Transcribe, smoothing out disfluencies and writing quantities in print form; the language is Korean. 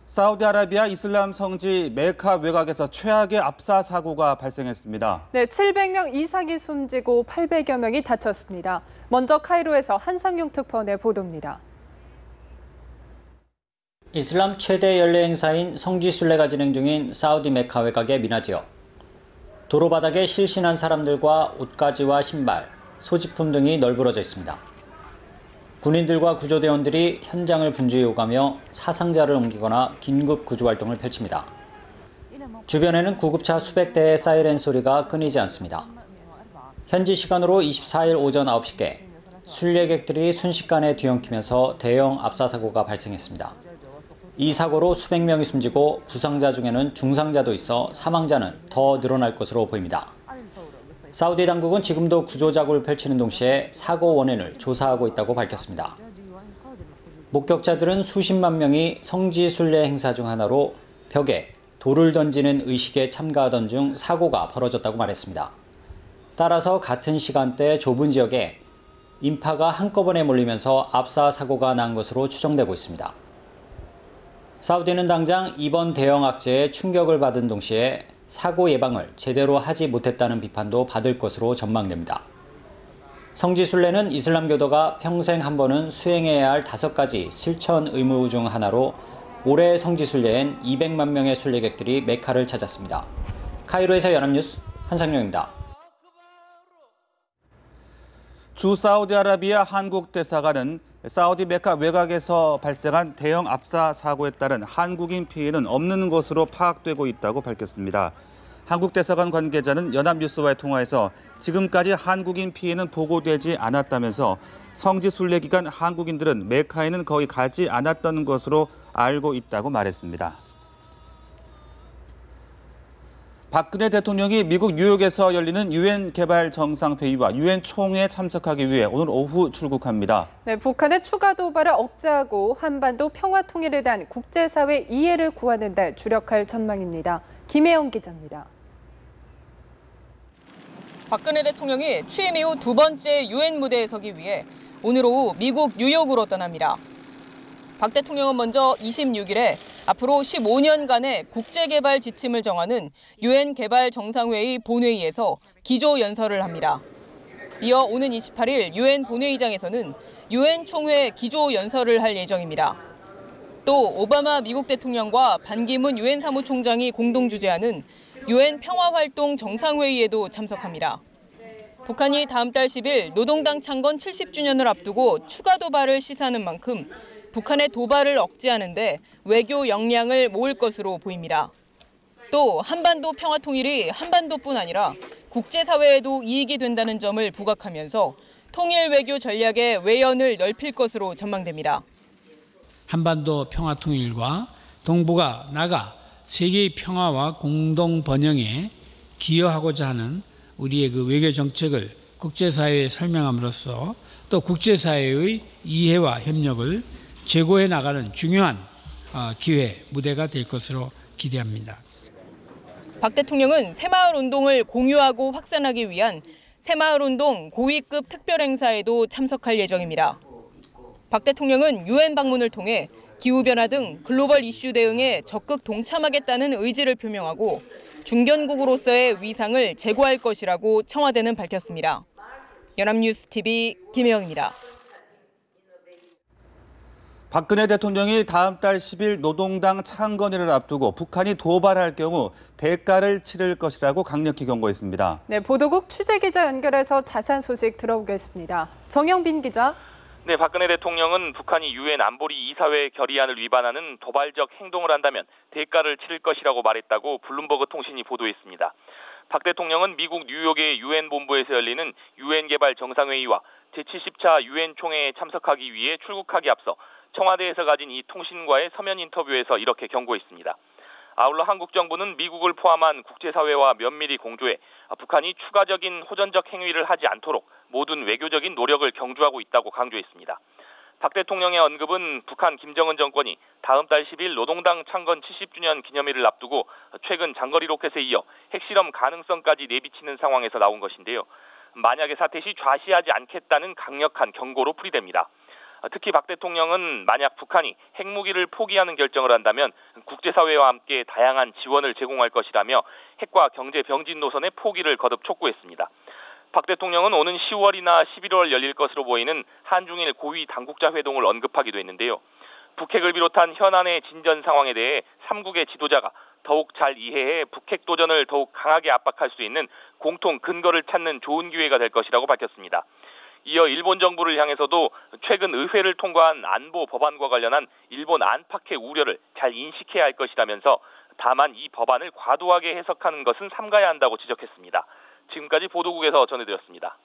사우디아라비아 이슬람 성지 메카 외곽에서 최악의 압사 사고가 발생했습니다. 네, 700명 이상이 숨지고 800여 명이 다쳤습니다. 먼저 카이로에서 한상용 특파원의 보도입니다. 이슬람 최대 연례 행사인 성지 순례가 진행 중인 사우디 메카 외곽의 미나 지역. 도로 바닥에 실신한 사람들과 옷가지와 신발, 소지품 등이 널브러져 있습니다. 군인들과 구조대원들이 현장을 분주히 오가며 사상자를 옮기거나 긴급 구조활동을 펼칩니다. 주변에는 구급차 수백 대의 사이렌 소리가 끊이지 않습니다. 현지 시간으로 24일 오전 9시께 순례객들이 순식간에 뒤엉키면서 대형 압사사고가 발생했습니다. 이 사고로 수백 명이 숨지고 부상자 중에는 중상자도 있어 사망자는 더 늘어날 것으로 보입니다. 사우디 당국은 지금도 구조작업을 펼치는 동시에 사고 원인을 조사하고 있다고 밝혔습니다. 목격자들은 수십만 명이 성지 순례 행사 중 하나로 벽에 돌을 던지는 의식에 참가하던 중 사고가 벌어졌다고 말했습니다. 따라서 같은 시간대 좁은 지역에 인파가 한꺼번에 몰리면서 압사 사고가 난 것으로 추정되고 있습니다. 사우디는 당장 이번 대형 악재에 충격을 받은 동시에 사고 예방을 제대로 하지 못했다는 비판도 받을 것으로 전망됩니다. 성지 순례는 이슬람교도가 평생 한 번은 수행해야 할 5가지 실천 의무 중 하나로 올해 성지 순례엔 200만 명의 순례객들이 메카를 찾았습니다. 카이로에서 연합뉴스 한상용입니다. 주 사우디아라비아 한국 대사관은 사우디 메카 외곽에서 발생한 대형 압사 사고에 따른 한국인 피해는 없는 것으로 파악되고 있다고 밝혔습니다. 한국 대사관 관계자는 연합뉴스와의 통화에서 지금까지 한국인 피해는 보고되지 않았다면서 성지 순례 기간 한국인들은 메카에는 거의 가지 않았던 것으로 알고 있다고 말했습니다. 박근혜 대통령이 미국 뉴욕에서 열리는 유엔 개발 정상회의와 유엔 총회에 참석하기 위해 오늘 오후 출국합니다. 네, 북한의 추가 도발을 억제하고 한반도 평화 통일에 대한 국제사회 이해를 구하는 데 주력할 전망입니다. 김혜영 기자입니다. 박근혜 대통령이 취임 이후 2번째 유엔 무대에 서기 위해 오늘 오후 미국 뉴욕으로 떠납니다. 박 대통령은 먼저 26일에 앞으로 15년간의 국제개발 지침을 정하는 유엔 개발 정상회의 본회의에서 기조연설을 합니다. 이어 오는 28일 유엔 본회의장에서는 유엔 총회 기조연설을 할 예정입니다. 또 오바마 미국 대통령과 반기문 유엔 사무총장이 공동 주재하는 유엔 평화활동 정상회의에도 참석합니다. 북한이 다음 달 10일 노동당 창건 70주년을 앞두고 추가 도발을 시사하는 만큼 북한의 도발을 억제하는 데 외교 역량을 모을 것으로 보입니다. 또 한반도 평화 통일이 한반도뿐 아니라 국제사회에도 이익이 된다는 점을 부각하면서 통일 외교 전략의 외연을 넓힐 것으로 전망됩니다. 한반도 평화 통일과 동북아, 나아가 세계의 평화와 공동 번영에 기여하고자 하는 우리의 그 외교 정책을 국제사회에 설명함으로써 또 국제사회의 이해와 협력을 제고해 나가는 중요한 기회, 무대가 될 것으로 기대합니다. 박 대통령은 새마을 운동을 공유하고 확산하기 위한 새마을 운동 고위급 특별 행사에도 참석할 예정입니다. 박 대통령은 유엔 방문을 통해 기후변화 등 글로벌 이슈 대응에 적극 동참하겠다는 의지를 표명하고 중견국으로서의 위상을 제고할 것이라고 청와대는 밝혔습니다. 연합뉴스 TV 김혜영입니다. 박근혜 대통령이 다음 달 10일 노동당 창건일을 앞두고 북한이 도발할 경우 대가를 치를 것이라고 강력히 경고했습니다. 네, 보도국 취재기자 연결해서 자세한 소식 들어보겠습니다. 정영빈 기자. 네, 박근혜 대통령은 북한이 유엔 안보리 이사회 결의안을 위반하는 도발적 행동을 한다면 대가를 치를 것이라고 말했다고 블룸버그 통신이 보도했습니다. 박 대통령은 미국 뉴욕의 유엔 본부에서 열리는 유엔 개발 정상회의와 제70차 유엔 총회에 참석하기 위해 출국하기 앞서 청와대에서 가진 이 통신과의 서면 인터뷰에서 이렇게 경고했습니다. 아울러 한국 정부는 미국을 포함한 국제사회와 면밀히 공조해 북한이 추가적인 호전적 행위를 하지 않도록 모든 외교적인 노력을 경주하고 있다고 강조했습니다. 박 대통령의 언급은 북한 김정은 정권이 다음 달 10일 노동당 창건 70주년 기념일을 앞두고 최근 장거리 로켓에 이어 핵실험 가능성까지 내비치는 상황에서 나온 것인데요. 만약의 사태 시 좌시하지 않겠다는 강력한 경고로 풀이됩니다. 특히 박 대통령은 만약 북한이 핵무기를 포기하는 결정을 한다면 국제사회와 함께 다양한 지원을 제공할 것이라며 핵과 경제 병진 노선의 포기를 거듭 촉구했습니다. 박 대통령은 오는 10월이나 11월 열릴 것으로 보이는 한중일 고위 당국자 회동을 언급하기도 했는데요. 북핵을 비롯한 현안의 진전 상황에 대해 3국의 지도자가 더욱 잘 이해해 북핵 도전을 더욱 강하게 압박할 수 있는 공통 근거를 찾는 좋은 기회가 될 것이라고 밝혔습니다. 이어 일본 정부를 향해서도 최근 의회를 통과한 안보 법안과 관련한 일본 안팎의 우려를 잘 인식해야 할 것이라면서 다만 이 법안을 과도하게 해석하는 것은 삼가야 한다고 지적했습니다. 지금까지 보도국에서 전해드렸습니다.